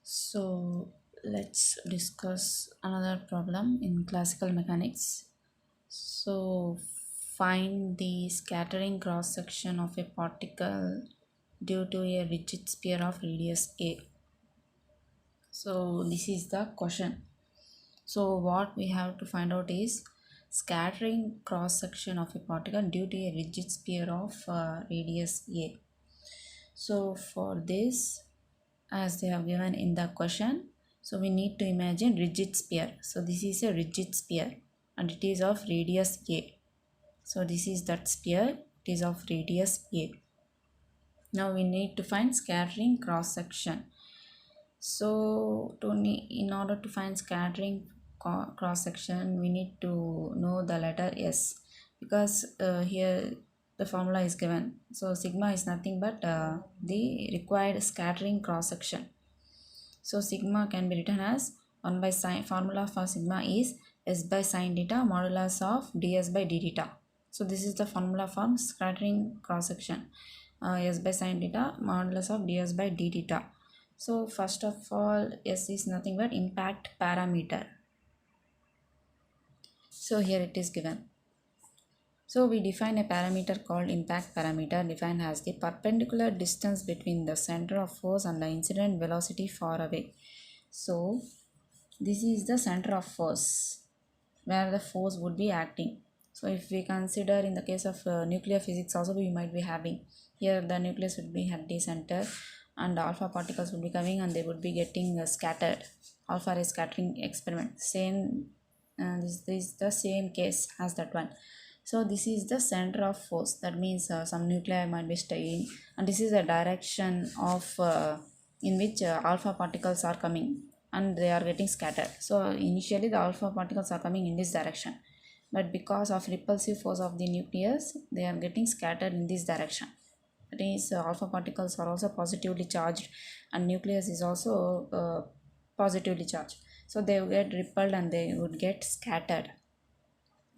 So let's discuss another problem in classical mechanics. So find the scattering cross section of a particle due to a rigid sphere of radius a. So this is the question. So what we have to find out is scattering cross section of a particle due to a rigid sphere of radius a. So for this, as they have given in the question, so we need to imagine rigid sphere. So this is a rigid sphere and it is of radius a. So this is that sphere, it is of radius a. Now we need to find scattering cross section. So in order to find scattering cross section, we need to know the letter S, because here the formula is given. So sigma is nothing but the required scattering cross section. So sigma can be written as 1 by sine, formula for sigma is S by sine theta modulus of ds by d theta. So this is the formula for scattering cross section, S by sine theta modulus of ds by d theta. So first of all, S is nothing but impact parameter. So here it is given. So we define a parameter called impact parameter, defined as the perpendicular distance between the center of force and the incident velocity far away. So this is the center of force where the force would be acting. So if we consider in the case of nuclear physics also, we might be having here the nucleus would be at the center and alpha particles would be coming and they would be getting scattered. Alpha ray scattering experiment, same this is the same case as that one. So this is the center of force, that means some nuclei might be staying, and this is the direction of in which alpha particles are coming and they are getting scattered. So initially the alpha particles are coming in this direction, but because of repulsive force of the nucleus, they are getting scattered in this direction. That is, alpha particles are also positively charged and nucleus is also positively charged. So they will get repelled and they would get scattered.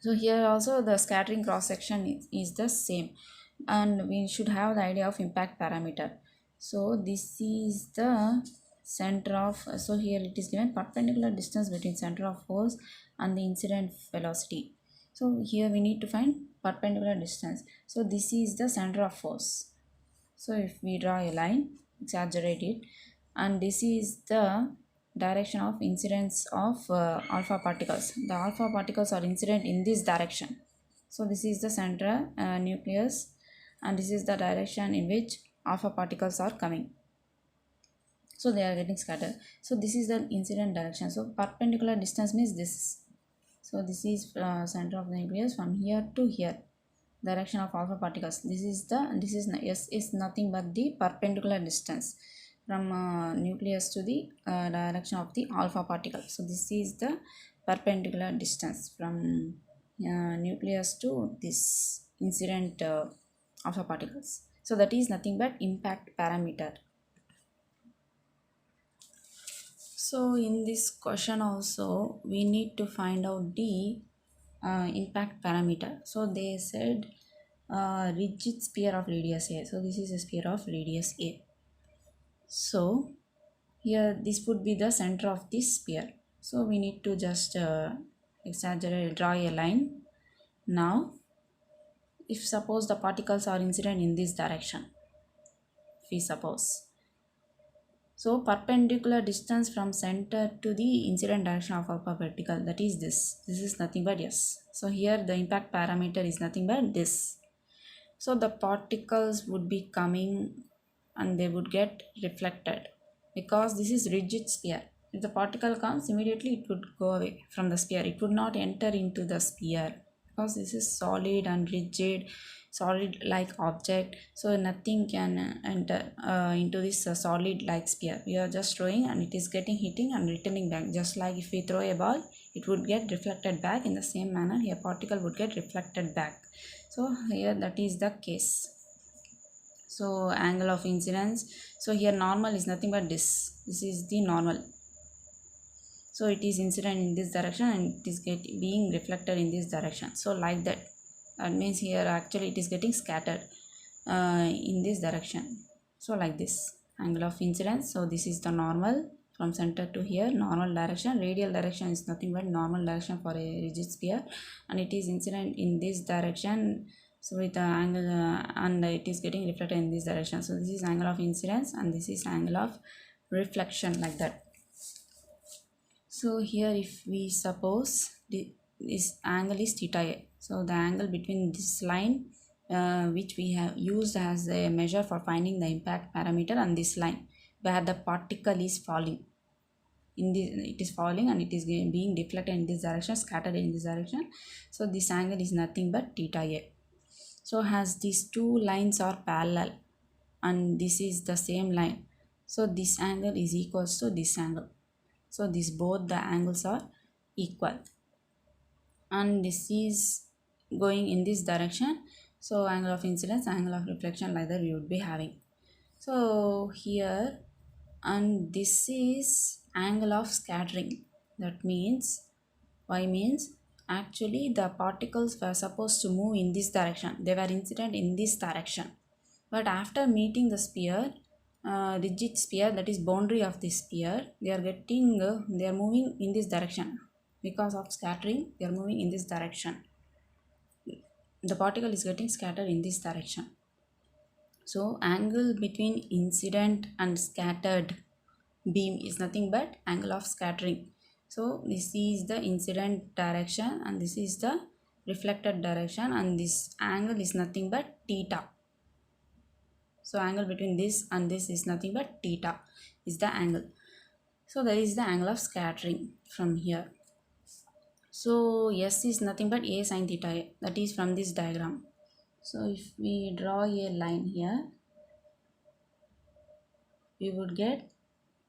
So here also the scattering cross section is the same, and we should have the idea of impact parameter. So this is the center of, so here it is given perpendicular distance between center of force and the incident velocity. So here we need to find perpendicular distance. So this is the center of force. So if we draw a line, exaggerate it, and this is the direction of incidence of alpha particles. The alpha particles are incident in this direction. So this is the center nucleus, and this is the direction in which alpha particles are coming. So they are getting scattered. So this is the incident direction. So perpendicular distance means this. So this is center of the nucleus from here to here, direction of alpha particles. This is S is nothing but the perpendicular distance from nucleus to the direction of the alpha particle. So this is the perpendicular distance from nucleus to this incident alpha particles. So that is nothing but impact parameter. So in this question also, we need to find out the impact parameter. So they said rigid sphere of radius a. So this is a sphere of radius a. So here this would be the center of this sphere. So we need to just exaggerate, draw a line. Now if suppose the particles are incident in this direction, if we suppose, so perpendicular distance from center to the incident direction of alpha vertical, that is this. This is nothing but S. So here the impact parameter is nothing but this. So the particles would be coming and they would get reflected, because this is rigid sphere. If the particle comes, immediately it would go away from the sphere. It would not enter into the sphere because this is solid and rigid, solid like object. So nothing can enter into this solid like sphere. We are just throwing and it is getting hitting and returning back. Just like if we throw a ball, it would get reflected back. In the same manner, here particle would get reflected back. So here that is the case. So angle of incidence, so here normal is nothing but this is the normal. So it is incident in this direction and it is being reflected in this direction. So like that means here actually it is getting scattered in this direction. So like this angle of incidence, so this is the normal from center to here, normal direction. Radial direction is nothing but normal direction for a rigid sphere, and it is incident in this direction. So with the angle and it is getting reflected in this direction. So this is angle of incidence and this is angle of reflection, like that. So here if we suppose this angle is theta a, so the angle between this line which we have used as a measure for finding the impact parameter, and this line where the particle is falling in this, it is falling and it is being deflected in this direction, scattered in this direction. So this angle is nothing but theta a. So as these two lines are parallel and this is the same line, so this angle is equals to this angle. So this both the angles are equal, and this is going in this direction. So angle of incidence, angle of reflection, like that we would be having. So here, and this is angle of scattering. That means, y means actually the particles were supposed to move in this direction, they were incident in this direction, but after meeting the sphere, rigid sphere, that is boundary of this sphere, they are moving in this direction. Because of scattering, they are moving in this direction, the particle is getting scattered in this direction. So angle between incident and scattered beam is nothing but angle of scattering. So this is the incident direction and this is the reflected direction, and this angle is nothing but theta. So angle between this and this is nothing but theta is the angle. So that is the angle of scattering from here. So S is nothing but a sine theta a, that is from this diagram. So if we draw a line here, we would get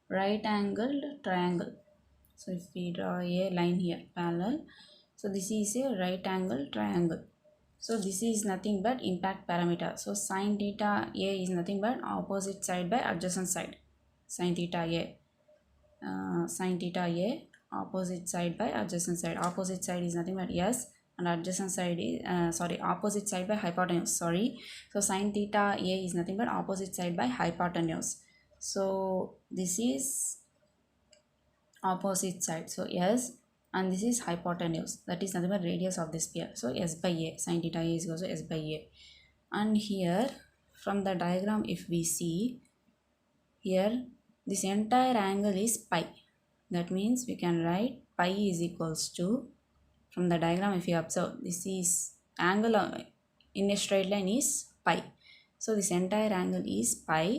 right angled triangle. So if we draw a line here parallel, so this is a right angle triangle. So this is nothing but impact parameter. So sine theta a is nothing but opposite side by adjacent side. Sine theta a, sine theta a, opposite side by adjacent side. Opposite side is nothing but s, and adjacent side is opposite side by hypotenuse. So sine theta a is nothing but opposite side by hypotenuse. So this is opposite side, so s, and this is hypotenuse, that is nothing but radius of the sphere. So s by a, sine theta a is also s by a. And here from the diagram, if we see here, this entire angle is pi. That means we can write pi is equals to, from the diagram if you observe, this is angle in a straight line is pi. So this entire angle is pi.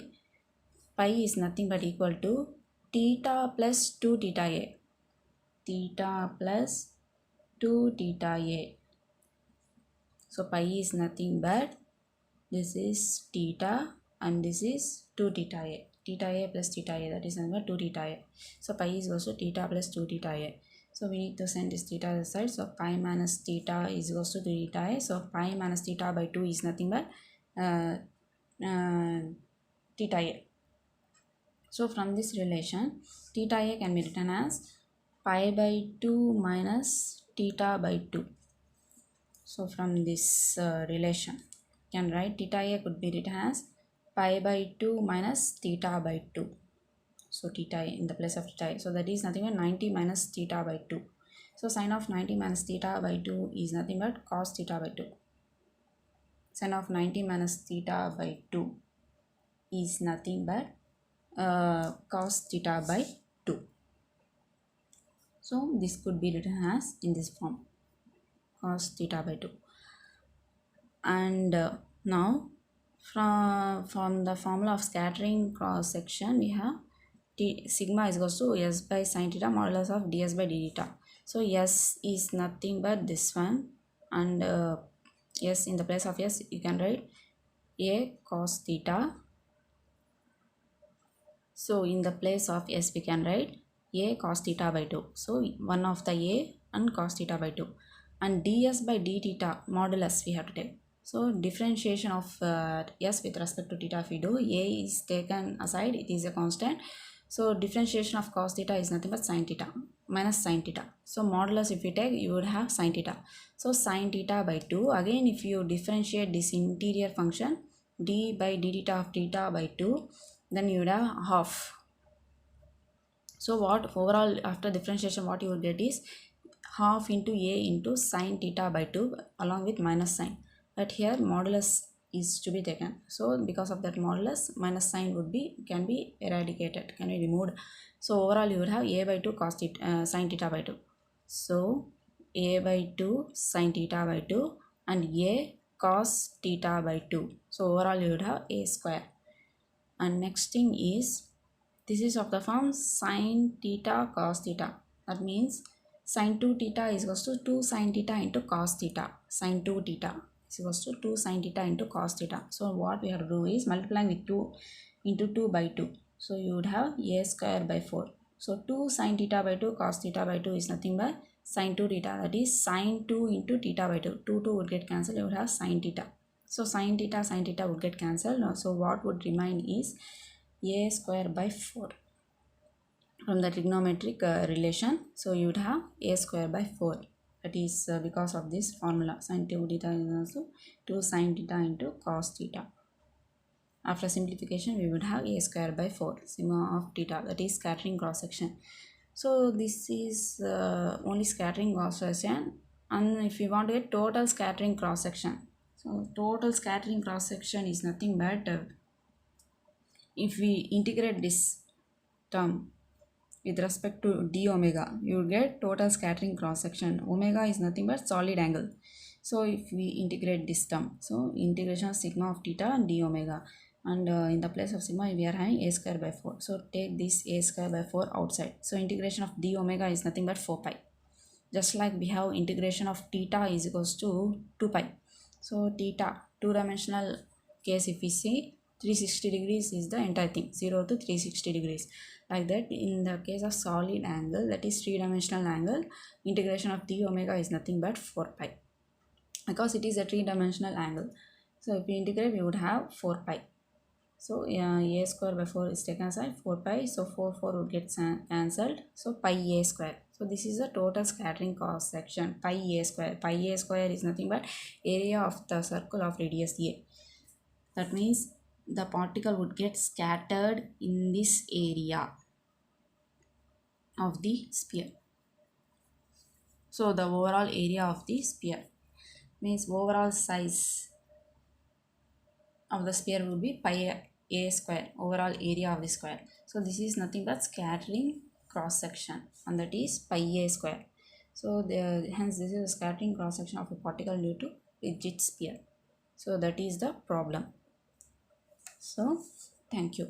Pi is nothing but equal to theta plus 2 theta a. Theta plus 2 theta a. So pi is nothing but, this is theta and this is 2 theta a. Theta a plus theta a, that is nothing but 2 theta a. So pi is also theta plus 2 theta a. So we need to send this theta aside. So pi minus theta is equals to 2 theta a. So pi minus theta by 2 is nothing but theta a. So from this relation, theta a can be written as pi by 2 minus theta by 2. So from this relation, you can write theta a could be written as pi by 2 minus theta by 2. So theta a in the place of theta a. So that is nothing but 90 minus theta by 2. So sine of 90 minus theta by 2 is nothing but cos theta by 2. Sine of 90 minus theta by 2 is nothing but cos theta by 2. So this could be written as in this form, cos theta by 2. And now from the formula of scattering cross section, we have sigma is equals to s by sine theta modulus of ds by d theta. So s is nothing but this one, and s in the place of s you can write a cos theta. So in the place of s we can write a cos theta by 2. So one of the a and cos theta by 2, and ds by d theta modulus we have to take. So differentiation of s with respect to theta, if we do, a is taken aside, it is a constant. So differentiation of cos theta is nothing but sin theta minus sin theta. So modulus if you take, you would have sin theta. So sin theta by 2. Again, if you differentiate this interior function d by d theta of theta by 2, then you would have half. So what overall after differentiation what you will get is half into a into sine theta by 2 along with minus sign. But here modulus is to be taken. So because of that modulus, minus sign would be can be eradicated, can be removed. So overall you would have a by 2 cos theta sine theta by 2. So a by 2 sine theta by 2 and a cos theta by 2. So overall you would have a square. And next thing is this is of the form sine theta cos theta. That means sine 2 theta is equals to 2 sine theta into cos theta. Sine 2 theta is equals to 2 sine theta into cos theta. So what we have to do is multiplying with 2 into 2 by 2. So you would have a square by 4. So 2 sine theta by 2 cos theta by 2 is nothing but sine 2 theta. That is sine 2 into theta by 2. 2 would get cancelled. You would have sine theta. So sine theta would get cancelled. So what would remain is a square by 4 from the trigonometric relation. So you would have a square by 4. That is because of this formula. Sine 2 theta is also 2 sine theta into cos theta. After simplification, we would have a square by 4 sigma of theta, that is scattering cross section. So this is only scattering cross section, and if you want to get total scattering cross section, so total scattering cross section is nothing but if we integrate this term with respect to d omega, you will get total scattering cross section. Omega is nothing but solid angle. So if we integrate this term, so integration of sigma of theta and d omega, and in the place of sigma we are having a square by 4. So take this a square by 4 outside. So integration of d omega is nothing but 4 pi. Just like we have integration of theta is equals to 2 pi. So theta, two-dimensional case, if we see 360 degrees is the entire thing, 0 to 360 degrees. Like that, in the case of solid angle, that is three-dimensional angle, integration of d omega is nothing but 4 pi, because it is a three-dimensional angle. So if we integrate, we would have 4 pi. So a square by 4 is taken aside, 4 pi. So 4 would get cancelled. So pi a square. So this is the total scattering cross section, pi a square. Pi a square is nothing but area of the circle of radius a. That means the particle would get scattered in this area of the sphere. So the overall area of the sphere means overall size of the sphere will be pi a square, overall area of the square. So this is nothing but scattering cross section, and that is pi a square. So hence this is a scattering cross section of a particle due to rigid sphere. So that is the problem. So thank you.